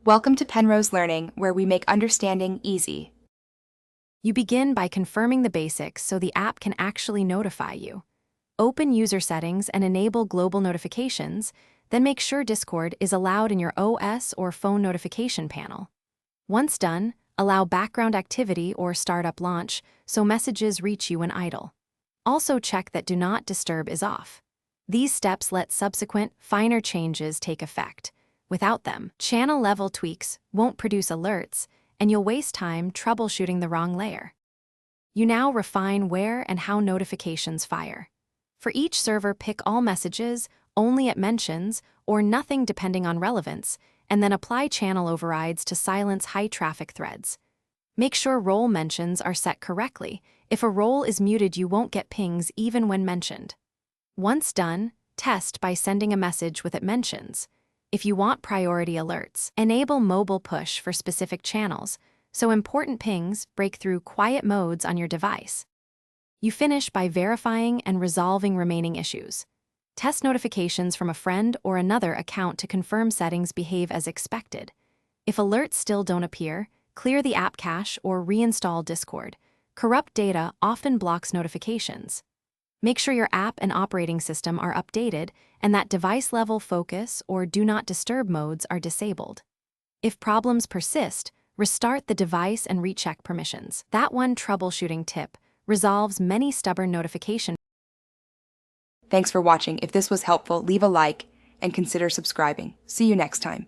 Welcome to Penrose Learning, where we make understanding easy. You begin by confirming the basics so the app can actually notify you. Open user settings and enable global notifications, then make sure Discord is allowed in your OS or phone notification panel. Once done, allow background activity or startup launch so messages reach you when idle. Also check that Do Not Disturb is off. These steps let subsequent, finer changes take effect. Without them, channel-level tweaks won't produce alerts, and you'll waste time troubleshooting the wrong layer. You now refine where and how notifications fire. For each server, pick all messages, only at mentions, or nothing depending on relevance, and then apply channel overrides to silence high-traffic threads. Make sure role mentions are set correctly. If a role is muted, you won't get pings even when mentioned. Once done, test by sending a message with it mentions. If you want priority alerts, enable mobile push for specific channels, so important pings break through quiet modes on your device. You finish by verifying and resolving remaining issues. Test notifications from a friend or another account to confirm settings behave as expected. If alerts still don't appear, clear the app cache or reinstall Discord. Corrupt data often blocks notifications. Make sure your app and operating system are updated and that device-level focus or Do Not Disturb modes are disabled. If problems persist, restart the device and recheck permissions. That one troubleshooting tip resolves many stubborn notifications. Thanks for watching. If this was helpful, leave a like and consider subscribing. See you next time.